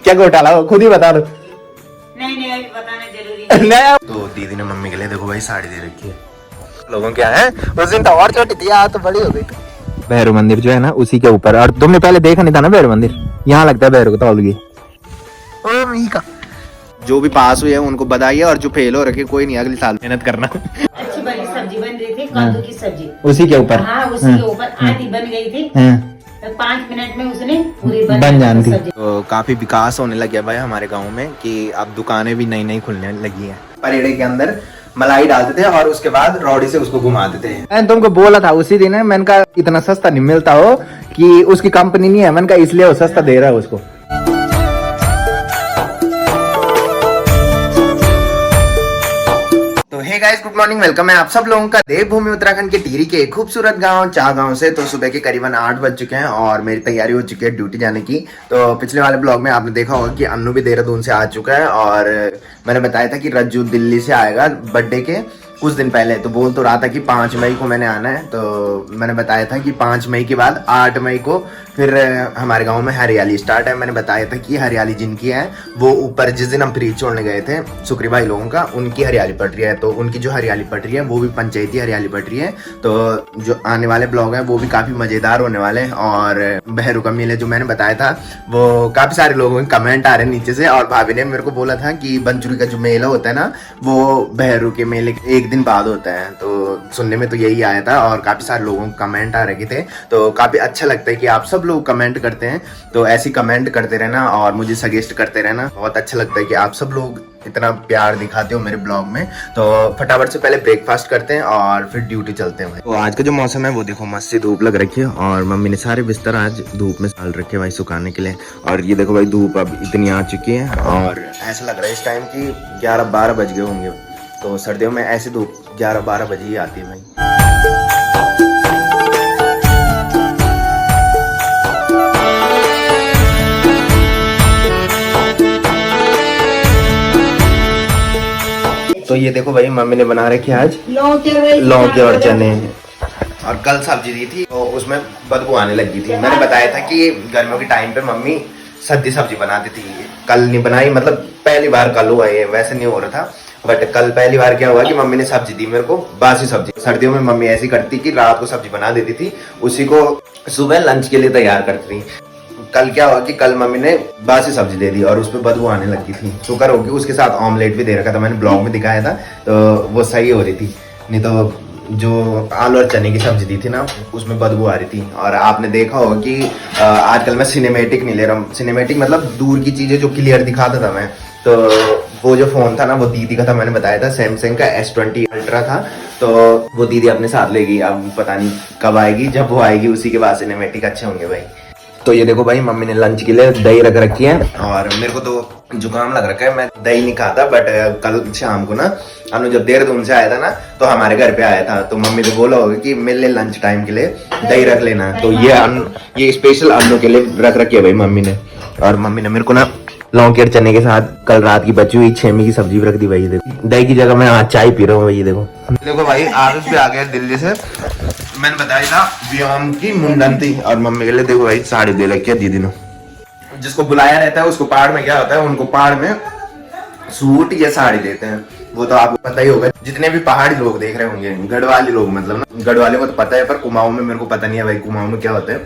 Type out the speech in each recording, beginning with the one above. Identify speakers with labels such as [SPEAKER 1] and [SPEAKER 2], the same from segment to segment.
[SPEAKER 1] क्या घोटाला हो, खुद ही बता दो।
[SPEAKER 2] नहीं अभी बताना जरूरी
[SPEAKER 1] नहीं। तो दीदी ने मम्मी के लिए देखो भाई साड़ी दे रखी है। लोगों क्या है, उस दिन तो और छोटी थी, आज तो बड़ी हो गई। भैरव मंदिर जो है ना उसी के ऊपर, और तुमने पहले देखा नहीं था ना भैरव मंदिर, यहाँ लगता है भैरव को तौल गई। का जो भी पास हुए हैं उनको बधाई है, और जो फेल हो रखे कोई नहीं, अगले साल मेहनत करना।
[SPEAKER 2] अच्छी बड़ी सब्जी बन रही थी, कद्दू की सब्जी
[SPEAKER 1] उसी के ऊपर,
[SPEAKER 2] हाँ उसी के ऊपर आधी बन गई थी। 5 मिनट में उसने पूरी
[SPEAKER 1] बन जानी थी। तो काफी विकास होने लग गया भाई हमारे गांव में, कि अब दुकानें भी नई नई खुलने लगी हैं। परेड़े के अंदर मलाई डालते थे और उसके बाद रोड़ी से उसको घुमा देते हैं। मैंने तुमको बोला था उसी दिन, मैंने कहा इतना सस्ता नहीं मिलता हो, कि उसकी कंपनी नहीं है, मैंने कहा इसलिए वो सस्ता दे रहा है उसको। तो hey guys, good morning, welcome है आप सब लोगों का देवभूमि उत्तराखंड के टिहरी के खूबसूरत गांव चा गांव से। तो सुबह के करीबन 8 बज चुके हैं और मेरी तैयारी हो चुकी है ड्यूटी जाने की। तो पिछले वाले ब्लॉग में आपने देखा होगा कि अन्नू भी देहरादून से आ चुका है, और मैंने बताया था कि रज्जू दिल्ली से आएगा बर्थडे के कुछ दिन पहले। तो बोल तो रहा था कि 5 मई को मैंने आना है, तो मैंने बताया था कि 5 मई के बाद 8 मई को फिर हमारे गांव में हरियाली स्टार्ट है। मैंने बताया था कि हरियाली जिनकी है वो ऊपर, जिस दिन हम फ्री छोड़ने गए थे सुक्री भाई लोगों का, उनकी हरियाली पड़ रही है। तो उनकी जो हरियाली पड़ रही है वो भी पंचायती हरियाली पड़ रही है। तो जो आने वाले ब्लॉग है वो भी काफी मजेदार होने वाले हैं। और बहरू का मेले जो मैंने बताया था वो काफी सारे लोगों के कमेंट आ रहे हैं नीचे से, और भाभी ने मेरे को बोला था कि बंचुरी का जो मेला होता है ना वो बहरू के मेले एक दिन बाद होता है। तो सुनने में तो यही आया था, और काफी सारे लोगों के कमेंट आ रहे थे। तो काफी अच्छा लगता है कि आप सब लोग कमेंट करते हैं, तो ऐसे कमेंट करते रहना और मुझे सजेस्ट करते रहना। बहुत अच्छा लगता है कि आप सब लोग इतना प्यार दिखाते हो मेरे ब्लॉग में। तो फटाफट से पहले ब्रेकफास्ट करते हैं और फिर ड्यूटी चलते हैं। तो आज का जो मौसम है वो देखो, मस्त सी धूप लग रखी है, और मम्मी ने सारे बिस्तर आज धूप में डाल रखे भाई सुखाने के लिए। और ये देखो भाई धूप अब इतनी आ चुकी है, और ऐसा लग रहा है इस टाइम की 11-12 बज गए होंगे। तो सर्दियों में ऐसी धूप 11-12 बजे ही आती है भाई। तो ये देखो भाई मम्मी ने बना रखी आज लौकी और चने, और कल सब्जी दी थी तो उसमें बदबू आने लगी थी। मैंने बताया था कि गर्मियों के टाइम पे मम्मी सद्दी सब्जी बनाती थी। कल नहीं बनाई, मतलब पहली बार कल हुआ, ये वैसे नहीं हो रहा था, बट कल पहली बार क्या हुआ कि मम्मी ने सब्जी दी मेरे को, बासी सब्जी। सर्दियों में मम्मी ऐसी करती कि रात को सब्जी बना देती थी, उसी को सुबह लंच के लिए तैयार करती थी। कल क्या हुआ कि कल मम्मी ने बासी सब्जी दे दी और उसमें बदबू आने लगी थी। शुक्र हो कि उसके साथ ऑमलेट भी दे रखा था, मैंने ब्लॉग में दिखाया था, तो वो सही हो रही थी। नहीं तो जो आलू और चने की सब्जी दी थी ना उसमें बदबू आ रही थी। और आपने देखा होगा कि आजकल मैं सिनेमेटिक नहीं ले रहा हूँ। सिनेमेटिक मतलब दूर की चीजें जो क्लियर दिखाता था मैं। तो वो जो फोन था ना वो दीदी का था, मैंने बताया था सैमसंग का S20 अल्ट्रा था। तो वो दीदी अपने साथ ले गई, अब पता नहीं कब आएगी, जब वो आएगी उसी के बाद सिनेमेटिक अच्छे होंगे भाई। तो ये देखो भाई मम्मी ने लंच के लिए दही रख रखी है, और मेरे को तो जुकाम लग रखा है, मैं दही नहीं खाता। बट कल शाम को ना अनु जब देहरादून से आया था ना तो हमारे घर पे आया था, तो मम्मी ने बोला होगा कि मेरे लिए लंच टाइम के लिए दही रख लेना। तो ये स्पेशल अनु के लिए रख रखी है भाई मम्मी ने। और मम्मी ने मेरे को ना लौकी और चने के साथ कल रात की बची हुई छेमी की सब्जी भी रख दी भाई। देखो दही की जगह मैं आज चाय पी रहा हूँ भाई। देखो भाई आरुष भी आ गया दिल्ली से, मैंने बताया था व्योम की मुंडन थी, और मम्मी के लिए देखो भाई साड़ी दे रखी है दीदी ने। जिसको बुलाया रहता है उसको पहाड़ में क्या होता है, उनको पहाड़ में सूट या साड़ी देते हैं, वो तो आपको पता ही होगा। जितने भी पहाड़ी लोग देख रहे होंगे, गढ़वाली लोग मतलब ना, गढ़वाले को तो पता है, पर कुमाऊं में मेरे को पता नहीं है भाई कुमाऊं में क्या होता है।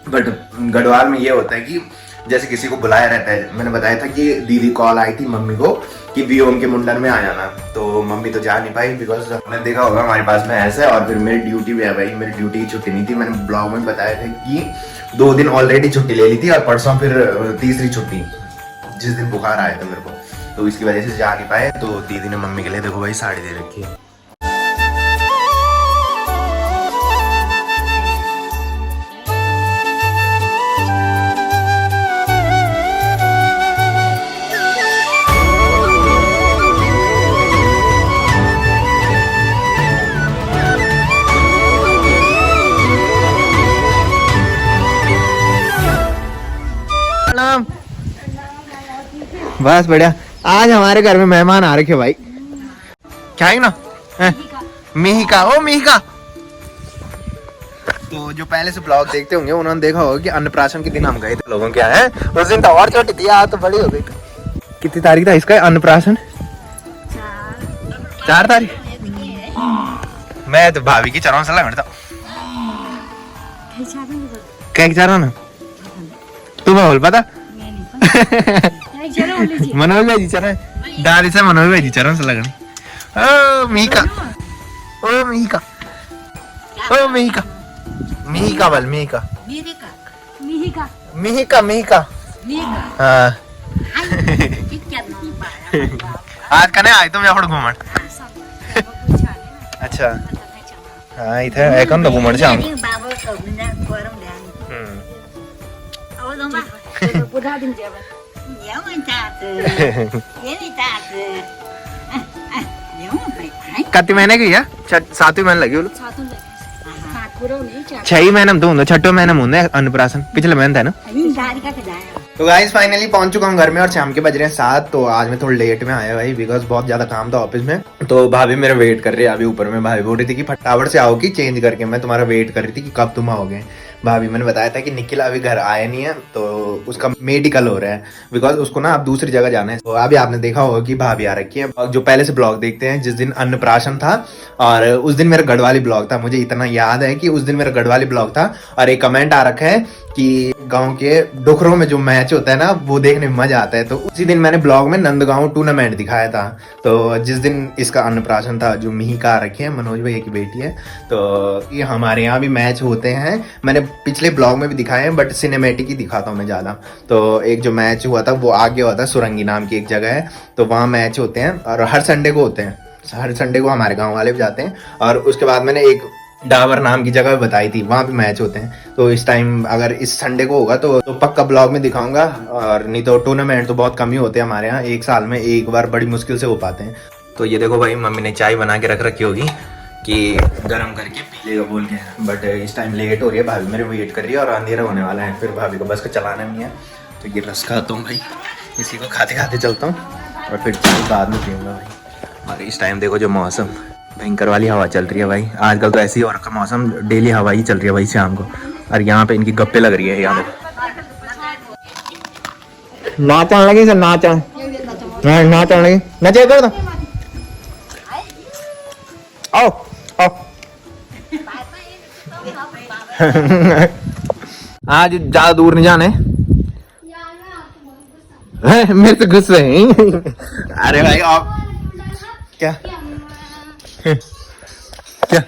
[SPEAKER 1] बट गढ़वाल में ये होता है कि जैसे किसी को बुलाया रहता है। मैंने बताया था कि दीदी कॉल आई थी मम्मी को कि व्योम के मुंडन में आ जाना, तो मम्मी तो जा नहीं पाई, बिकॉज मैंने देखा होगा हमारे पास में ऐसा है। और फिर मेरी ड्यूटी भी है भाई, मेरी ड्यूटी की छुट्टी नहीं थी। मैंने ब्लॉग में बताया था कि 2 दिन ऑलरेडी छुट्टी ले ली थी, और परसों फिर तीसरी छुट्टी, जिस दिन बुखार आया था मेरे को, तो इसकी वजह से जा नहीं पाए। तो दीदी ने मम्मी के लिए देखो भाई साड़ी दे रखी है। बस बढ़िया। आज हमारे घर में मेहमान आ रखे भाई, क्या है ना, मिहिका। ओ मिहिका तो जो पहले से ब्लॉग देखते होंगे उन्होंने देखा होगा कि अन्नप्राशन के दिन हम गए थे लोगों क्या है, उस दिन तो और छोटी थी, आज तो बड़ी हो गई थी। कितनी तारीख था इसका अन्नप्राशन? 4 तारीख। मैं तो भाभी की चरण से लगता क्या चारों ना तुम्हें बोल पता मनोज भाई जी चरण दादी से मनोज भाई जी चरण से लगनी। ओ मीका, ओ मीका, ओ मीका, मीका बल मीका, मीका मीका हाँ आज कने आए तुम यहाँ घूमन। अच्छा हाँ इथे एकन तो घूमन से हम कितने महीने की है? 7वीं महीने लगी 6 महीने में तो 6 महीने में अन्नप्राशन पिछले महीने था ना। तो गाइस फाइनली पहुंच चुका हूँ घर में और शाम के बज रहे हैं 7। तो आज मैं थोड़ा लेट में आया भाई बिकॉज बहुत ज्यादा काम था ऑफिस में। तो भाभी मेरा वेट कर रही है अभी ऊपर में। भाभी बोल रही थी कि फटाफट से आओगी चेंज करके, मैं तुम्हारा वेट कर रही थी कि कब तुम आओगे। भाभी मैंने बताया था कि निखिल अभी घर आया नहीं है तो उसका मेडिकल हो रहा है बिकॉज उसको ना अब दूसरी जगह जाना है। तो अभी आपने देखा होगा कि भाभी आ रखी है। जो पहले से ब्लॉग देखते हैं जिस दिन अन्नप्राशन था और उस दिन मेरा गढ़वाली ब्लॉग था, मुझे इतना याद है कि उस दिन मेरा गढ़वाली ब्लॉग था। और एक कमेंट आ रखा है कि गांव के डोखरों में जो मैच होता है ना वो देखने में मजा आता है। तो उसी दिन मैंने ब्लॉग में नंदगांव टूर्नामेंट दिखाया था। तो जिस दिन इसका अन्नप्राशन था, जो मिहिका रखी है मनोज भैया की बेटी है, तो ये हमारे यहाँ भी मैच होते हैं। मैंने पिछले ब्लॉग में भी दिखाए हैं बट सिनेमेटिक ही दिखाता हूँ मैं ज़्यादा। तो एक जो मैच हुआ था वो आगे हुआ था, सुरंगी नाम की एक जगह है, तो वहाँ मैच होते हैं और हर संडे को होते हैं। हर संडे को हमारे गाँव वाले भी जाते हैं। और उसके बाद मैंने एक डाबर नाम की जगह बताई थी, वहाँ भी मैच होते हैं। तो इस टाइम अगर इस संडे को होगा तो पक्का ब्लॉग में दिखाऊंगा। और नहीं तो टूर्नामेंट तो बहुत कम ही होते हैं हमारे यहाँ, एक साल में एक बार बड़ी मुश्किल से हो पाते हैं। तो ये देखो भाई मम्मी ने चाय बना के रख रखी होगी कि गर्म करके पी लेगा बोल के, बट इस टाइम लेट हो रही है। भाभी मेरे वेट कर रही है और अंधेरा होने वाला है, फिर भाभी को बस का चलाना नहीं है। तो ये रस खाता हूँ भाई, इसी को खाते खाते चलता हूँ और फिर चाय बाद में पीऊँगा भाई। और इस टाइम देखो जो मौसम भयंकर वाली हवा चल रही है भाई। आजकल तो ऐसी ही हो रखा मौसम, डेली हवा ही चल रही है भाई शाम को। और यहाँ पे इनकी गप्पे लग रही है। यहाँ नाचने लगी सर, नाचने लगी, नचे कर दो। आओ आओ आज ज्यादा दूर नहीं जाने मेरे से गुस्से हैं। अरे भाई आप क्या क्या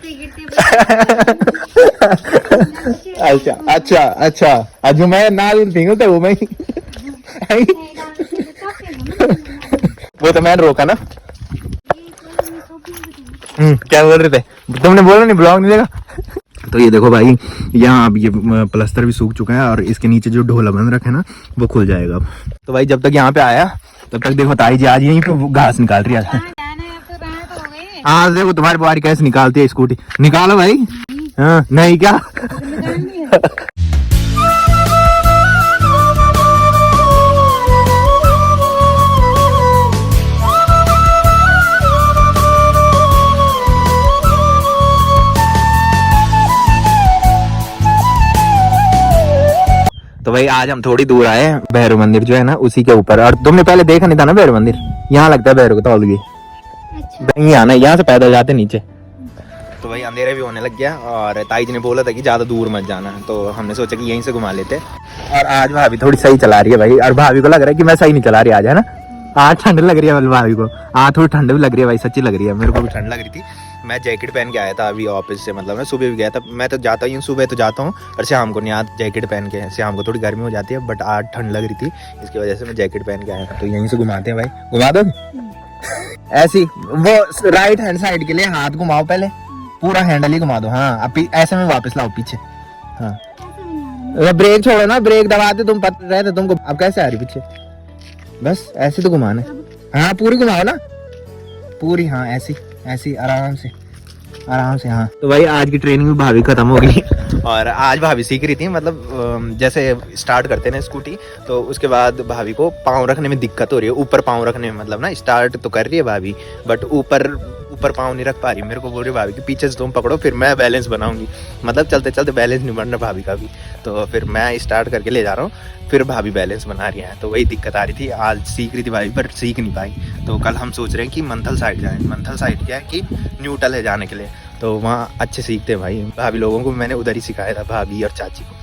[SPEAKER 1] अच्छा अच्छा अच्छा आज मैं ना दूर तो वो मैं वो तो मैंने रोका ना। क्या बोल रहे थे तुमने? बोला नहीं ब्लॉग नहीं देगा। तो ये देखो भाई यहाँ अब ये प्लास्टर भी सूख चुका है और इसके नीचे जो ढोला बंद रखा है ना वो खुल जाएगा अब। तो भाई जब तक यहाँ पे आया तब तक देखो ताई जी आज यहीं पे घास निकाल रही है। हाँ देखो तुम्हारी बुआरी कैसे निकालती है स्कूटी, निकालो भाई। हाँ नहीं क्या तो भाई आज हम थोड़ी दूर आए, भैरव मंदिर जो है ना उसी के ऊपर। और तुमने पहले देखा नहीं था ना भैरव मंदिर, यहाँ लगता है भैरव को तौलगी। नहीं आना, यहाँ से पैदल जाते नीचे। तो भाई अंधेरा भी होने लग गया और ताई जी ने बोला था कि ज्यादा दूर मत जाना, तो हमने सोचा कि यहीं से घुमा लेते। और आज भाभी थोड़ी सही चला रही है भाई, और भाभी को लग रहा है कि मैं सही नहीं चला रही आज, है ना। आज ठंड लग रही है भाभी को, आज थोड़ी ठंड भी लग रही है भाई, सच्ची लग रही है। मेरे को भी ठंड लग रही थी। मैं जैकेट पहन के आया था अभी ऑफिस से, मतलब मैं सुबह भी गया था। मैं तो जाता ही हूँ, सुबह तो जाता हूँ और शाम को नहीं, आज जैकेट पहन के। शाम को थोड़ी गर्मी हो जाती है बट आज ठंड लग रही थी, इसकी वजह से मैं जैकेट पहन के आया था। तो यहीं से घुमाते हैं भाई, घुमा दो ऐसी। वो राइट हैंड साइड के लिए हाथ घुमाओ, पहले पूरा हैंडल ही घुमा दो। हाँ अब ऐसे में वापस लाओ पीछे। हाँ ब्रेक छोड़ो ना, ब्रेक दबाते तुम पता रहे थे तुमको। अब कैसे आ रही पीछे, बस ऐसे तो घुमाना। हाँ पूरी घुमाओ ना, पूरी। हाँ ऐसी ऐसी आराम से आराम से। हाँ तो भाई आज की ट्रेनिंग भी भाभी खत्म हो गई और आज भाभी सीख रही थी। मतलब जैसे स्टार्ट करते ना स्कूटी, तो उसके बाद भाभी को पाँव रखने में दिक्कत हो रही है, ऊपर पाँव रखने में। मतलब ना स्टार्ट तो कर रही है भाभी बट ऊपर ऊपर पाँव नहीं रख पा रही, मेरे को बोल रही भाभी कि पीछे से तुम पकड़ो फिर मैं बैलेंस बनाऊंगी, मतलब चलते चलते बैलेंस नहीं बन रहा भाभी का भी, तो फिर मैं स्टार्ट करके ले जा रहा हूँ, फिर भाभी बैलेंस बना रही है, तो वही दिक्कत आ रही थी। आज सीख रही थी भाभी पर सीख नहीं पाई, तो कल हम सोच रहे हैं कि मंथल साइड जाएँ। मंथल साइड क्या है कि न्यूट्रल है जाने के लिए, तो वहाँ अच्छे सीखते हैं भाई। भाभी लोगों को मैंने उधर ही सिखाया था, भाभी और चाची को,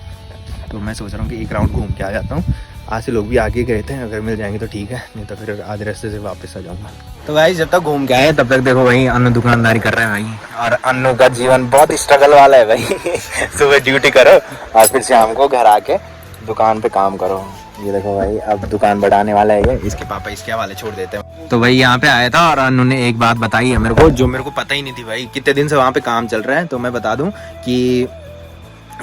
[SPEAKER 1] तो मैं सोच रहा हूँ कि एक राउंड घूम के आ जाता हूँ। आज से लोग भी आगे गए थे, अगर मिल जाएंगे तो ठीक है, नहीं तो फिर आधे रास्ते से वापस आ जाऊंगा। तो भाई जब तक घूम के आए तब तक देखो भाई अन्नू दुकानदारी कर रहे हैं भाई, और अन्नू का जीवन बहुत स्ट्रगल वाला है भाई। सुबह ड्यूटी करो और फिर शाम को घर आके दुकान पे काम करो। ये देखो भाई अब दुकान बढ़ाने वाला है ये, इसके पापा इसके हवाले छोड़ देते हैं। तो भाई यहाँ पे आया था और अन्नू ने एक बात बताई है मेरे को, जो मेरे को पता ही नहीं थी भाई। कितने दिन से वहाँ पे काम चल रहा है, तो मैं बता दूं कि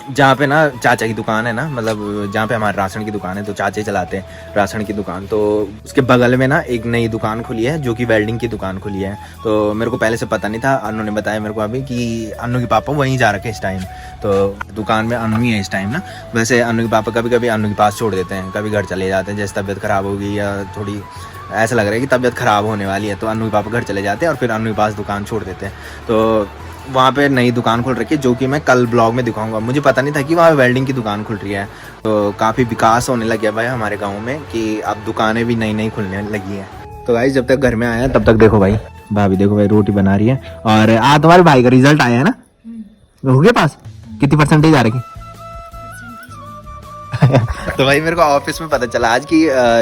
[SPEAKER 1] जहाँ पे ना चाचा की दुकान है ना, मतलब जहाँ पे हमारे राशन की दुकान है, तो चाचे चलाते हैं राशन की दुकान, तो उसके बगल में ना एक नई दुकान खुली है जो कि वेल्डिंग की दुकान खुली है। तो मेरे को पहले से पता नहीं था, अन्नू ने बताया मेरे को अभी कि अन्नू के पापा वहीं जा रखे इस टाइम, तो दुकान में अन्नू ही है इस टाइम ना। वैसे अन्नू के पापा कभी कभी अन्नू के पास छोड़ देते हैं, कभी घर चले जाते हैं, जैसे तबीयत ख़राब होगी या थोड़ी ऐसा लग रहा है कि तबीयत ख़राब होने वाली है, तो अन्नू के पापा घर चले जाते हैं और फिर अन्नू के पास दुकान छोड़ देते हैं। तो वहाँ पे नई दुकान खुल रखी है जो कि मैं कल ब्लॉग में दिखाऊंगा। मुझे पता नहीं था कि वहाँ वेल्डिंग की दुकान खुल रही है, तो काफ़ी विकास होने लग गया भाई हमारे गांव में कि अब दुकानें भी नई नई खुलने लगी हैं। तो भाई जब तक घर में आया तब तक देखो भाई भाभी देखो भाई रोटी बना रही है। और आज तुम्हारे भाई का रिजल्ट आया है ना, हो गया पास? कितनी परसेंटेज आ रही? तो भाई मेरे को ऑफिस में पता चला आज कि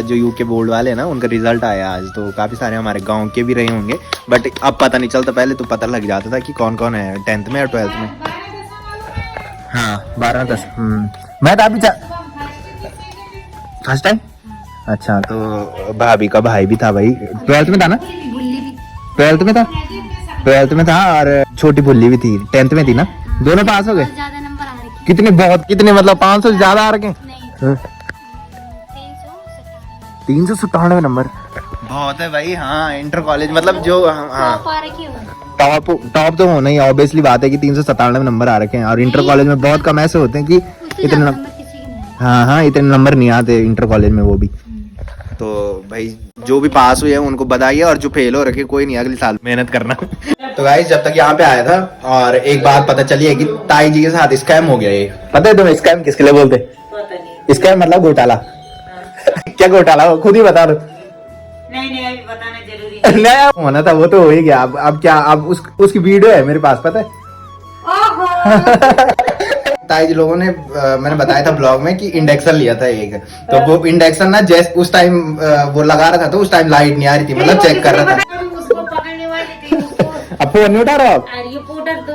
[SPEAKER 1] जो यूके बोर्ड वाले हैं ना उनका रिजल्ट आया आज, तो काफ़ी सारे हमारे गांव के भी रहे होंगे, बट अब पता नहीं चलता। पहले तो पता लग जाता था कि कौन कौन है 10th में और 12th में। हाँ 12-10। मैं तो अभी फर्स्ट टाइम। अच्छा, तो भाभी का भाई भी था भाई, 12th में था ना? 12th में था, 12th में था, और छोटी भुल्ली भी थी 10th में थी ना। दोनों पास हो गए? कितने? बहुत कितने, मतलब 500 से ज्यादा आ रखे? 397 नंबर बहुत है भाई। हाँ इंटर कॉलेज मतलब जो टॉप तो होना ही ऑब्वियसली बात है कि 397 नंबर आ रखे हैं, और इंटर कॉलेज में बहुत कम ऐसे होते हैं कि इतने हाँ इतने नंबर नहीं आते इंटर कॉलेज में वो भी। तो भाई जो भी पास हुए हैं उनको बधाई है, और जो फेल हो रखे कोई नहीं, अगले साल मेहनत करना। तो भाई जब तक यहाँ पे आया था और एक बात पता चली है कि ताई जी के साथ स्कैम हो गया। ये पता है तुम्हें स्कैम किसके लिए बोलते? स्कैम मतलब घोटाला। क्या घोटाला खुद ही बता दो।
[SPEAKER 2] नहीं अभी बताना जरूरी है।
[SPEAKER 1] नहीं होना था वो तो हो ही गया। अब क्या, अब उसकी वीडियो है मेरे पास, पता है? ताई जी लोगों ने मैंने बताया था ब्लॉग में कि इंडेक्शन लिया था एक, तो वो इंडेक्शन ना जैसे उस टाइम वो लगा रहा था, तो उस टाइम लाइट नहीं आ रही थी, मतलब चेक कर रहा था।
[SPEAKER 2] उसको पकड़ने वाले थे उसको।
[SPEAKER 1] अब फोन नहीं उठा रहा आप?
[SPEAKER 2] रिपोर्टर तो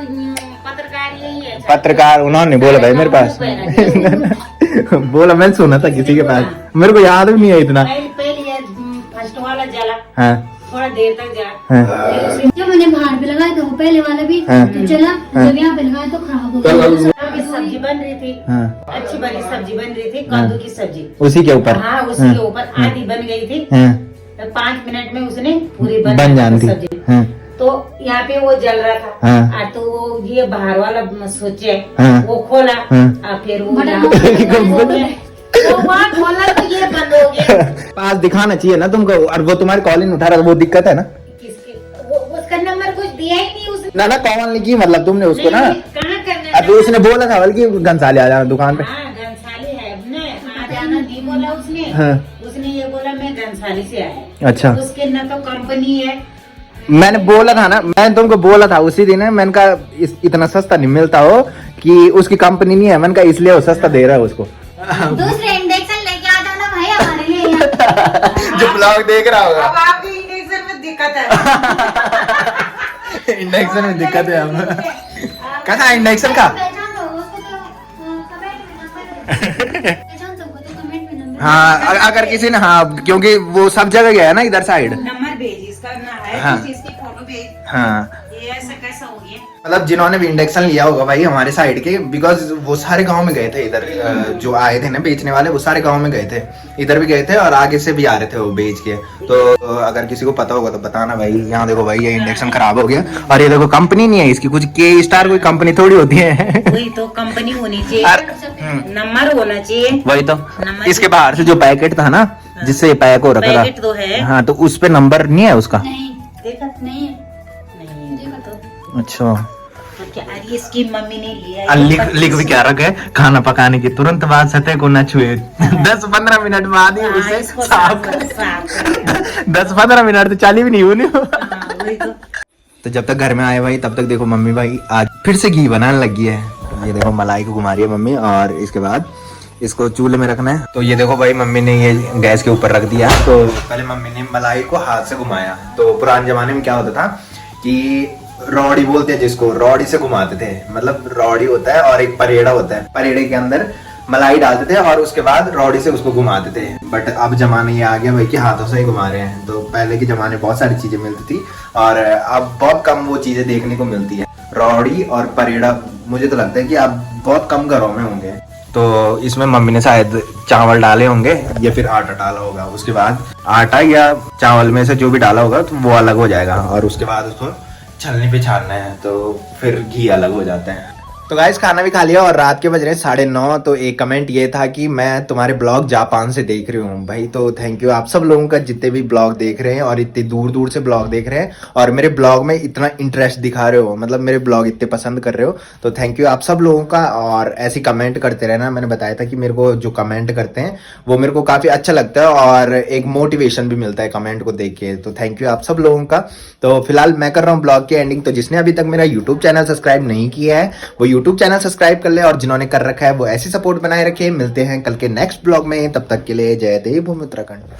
[SPEAKER 2] पत्रकार यही है।
[SPEAKER 1] पत्रकार उन्होंने बोला भाई मेरे पास। बोला, मैंने सुना था किसी के पास, मेरे को याद भी नहीं है इतना।
[SPEAKER 2] पहले फर्स्ट वाला जला,
[SPEAKER 1] हाँ
[SPEAKER 2] थोड़ा देर तक जा।
[SPEAKER 1] हाँ।
[SPEAKER 3] जब मैंने बाहर पे लगाया तो पहले वाला भी तो चला, जब यहाँ पे लगाया तो खराब हो गया।
[SPEAKER 2] सब्जी बन रही थी,
[SPEAKER 1] हाँ।
[SPEAKER 2] अच्छी वाली सब्जी बन रही थी, कद्दू की सब्जी
[SPEAKER 1] उसी के ऊपर।
[SPEAKER 2] हाँ उसी के ऊपर आधी बन गई थी। 5 मिनट में उसने पूरी
[SPEAKER 1] बन जानी थी
[SPEAKER 2] सब्जी। तो यहाँ पे वो जल रहा था।
[SPEAKER 1] हाँ।
[SPEAKER 2] तो वो ये बाहर वाला सोचे
[SPEAKER 1] हाँ।
[SPEAKER 2] वो खोला, और फिर वो वहाँ खोला तो ये बंद हो गया।
[SPEAKER 1] पास दिखाना चाहिए ना तुमको, और वो तुम्हारी कॉल नहीं उठा रहा, वो दिक्कत है ना।
[SPEAKER 2] किसके वो उसका नंबर कुछ दिया ही नहीं उसने।
[SPEAKER 1] ना कॉल नहीं की, मतलब तुमने उसको ना,
[SPEAKER 2] कहाँ करना।
[SPEAKER 1] अभी उसने बोला था बल्कि घंसाली आ जाना दुकान पे।
[SPEAKER 2] हाँ घंसाली है ना, आ जाना नहीं बोला उसने।
[SPEAKER 1] हाँ।
[SPEAKER 2] उसने ये बोला मैं घंसाली से आया।
[SPEAKER 1] अच्छा,
[SPEAKER 2] उसके न तो कंपनी है।
[SPEAKER 1] मैंने बोला था ना, मैंने तुमको बोला था उसी दिन, मैंने कहा इतना सस्ता नहीं मिलता हो कि उसकी कंपनी नहीं है, मैंने कहा इसलिए वो सस्ता दे रहा है उसको।
[SPEAKER 3] दूसरे इंडेक्शन लेके आ जाना भाई हमारे लिए।
[SPEAKER 1] जो ब्लॉग देख रहा होगा।
[SPEAKER 2] अब आपके इंडेक्शन में दिक्कत है।
[SPEAKER 1] इंडेक्शन में दिक्कत है हम। कहा इंडेक्शन का?
[SPEAKER 3] पहचान लो उसको तो कमेंट में नंबर।
[SPEAKER 1] हाँ अगर किसी ने, हाँ क्योंकि वो सब जगह गया है ना इधर साइड।
[SPEAKER 2] नंबर भेज इसका ना है।
[SPEAKER 1] हाँ।
[SPEAKER 2] इसकी फोटो भेज।
[SPEAKER 1] हाँ
[SPEAKER 2] ये ऐसा कैसा हो गया?
[SPEAKER 1] मतलब जिन्होंने भी इंडेक्शन लिया होगा भाई हमारे साइड के, बिकॉज वो सारे गांव में गए थे इधर, जो आए थे ना बेचने वाले वो सारे गांव में गए थे, इधर भी गए थे और आगे से भी आ रहे थे वो बेच के। तो अगर किसी को पता होगा तो बताना भाई। यहाँ देखो भाई ये इंडेक्शन खराब हो गया, और ये देखो कंपनी नहीं है इसकी, कुछ के स्टार कोई कंपनी थोड़ी होती है।
[SPEAKER 2] वही तो कंपनी होनी चाहिए, नंबर होना चाहिए।
[SPEAKER 1] वही तो इसके बाहर से जो पैकेट था ना जिससे ये पैक हो रखा
[SPEAKER 2] पैकेट तो
[SPEAKER 1] था,
[SPEAKER 2] है।
[SPEAKER 1] हाँ तो उस पे नंबर नहीं है उसका।
[SPEAKER 3] नहीं
[SPEAKER 2] देखा
[SPEAKER 3] नहीं है।
[SPEAKER 4] अच्छा
[SPEAKER 2] तो क्या अरे इसकी मम्मी ने लिया है।
[SPEAKER 4] लिख भी क्या रखे, खाना पकाने के तुरंत बाद सतह को न छुए, 10-15 मिनट बाद ही
[SPEAKER 2] हाँ,
[SPEAKER 4] उसे
[SPEAKER 2] इसको
[SPEAKER 4] साफ
[SPEAKER 2] साफ कर।
[SPEAKER 4] 10-15 मिनट तो चाली भी नहीं हुई।
[SPEAKER 2] हाँ, वही तो।
[SPEAKER 4] तो जब तक घर में आए भाई तब तक देखो मम्मी भाई आज फिर से घी बनाने लगी है। ये देखो मलाई को घुमा रही है मम्मी, और इसके बाद इसको चूल्हे में रखना है। तो ये देखो भाई मम्मी ने ये गैस के ऊपर रख दिया। तो पहले मम्मी ने मलाई को हाथ से घुमाया। तो पुराने जमाने में क्या होता था कि रॉडी बोलते हैं जिसको, रॉडी से घुमाते थे। मतलब रॉडी होता है और एक परेड़ा होता है, परेड़े के अंदर मलाई डालते थे और उसके बाद रॉडी से उसको घुमाते थे। बट अब जमाना ये आ गया भाई कि हाथों से ही घुमा रहे हैं। तो पहले के जमाने बहुत सारी चीजें मिलती थी और अब बहुत कम वो चीजें देखने को मिलती है। रॉडी और परेड़ा मुझे तो लगता है कि अब बहुत कम घरों में होंगे। तो इसमें मम्मी ने शायद चावल डाले होंगे या फिर आटा डाला होगा। उसके बाद आटा या चावल में से जो भी डाला होगा तो वो अलग हो जाएगा और उसके बाद उसको छलनी पे छानना है तो फिर घी अलग हो जाता है। तो गाइस खाना भी खा लिया और रात के बज रहे 9:30। तो एक कमेंट ये था कि मैं तुम्हारे ब्लॉग जापान से देख रही हूँ भाई। तो थैंक यू आप सब लोगों का जितने भी ब्लॉग देख रहे हैं और इतने दूर दूर से ब्लॉग देख रहे हैं और मेरे ब्लॉग में इतना इंटरेस्ट दिखा रहे हो, मतलब मेरे ब्लॉग इतने पसंद कर रहे हो। तो थैंक यू आप सब लोगों का। और ऐसे कमेंट करते रहना। मैंने बताया था कि मेरे को जो कमेंट करते हैं वो मेरे को काफी अच्छा लगता है और एक मोटिवेशन भी मिलता है कमेंट को देख के। तो थैंक यू आप सब लोगों का। तो फिलहाल मैं कर रहा हूँ ब्लॉग की एंडिंग। तो जिसने अभी तक मेरा यूट्यूब चैनल सब्सक्राइब नहीं किया है वो यूट्यूब चैनल सब्सक्राइब कर ले और जिन्होंने कर रखा है वो ऐसी सपोर्ट बनाए रखे। मिलते हैं कल के नेक्स्ट ब्लॉग में, तब तक के लिए जय देव भूमि उत्तराखंड।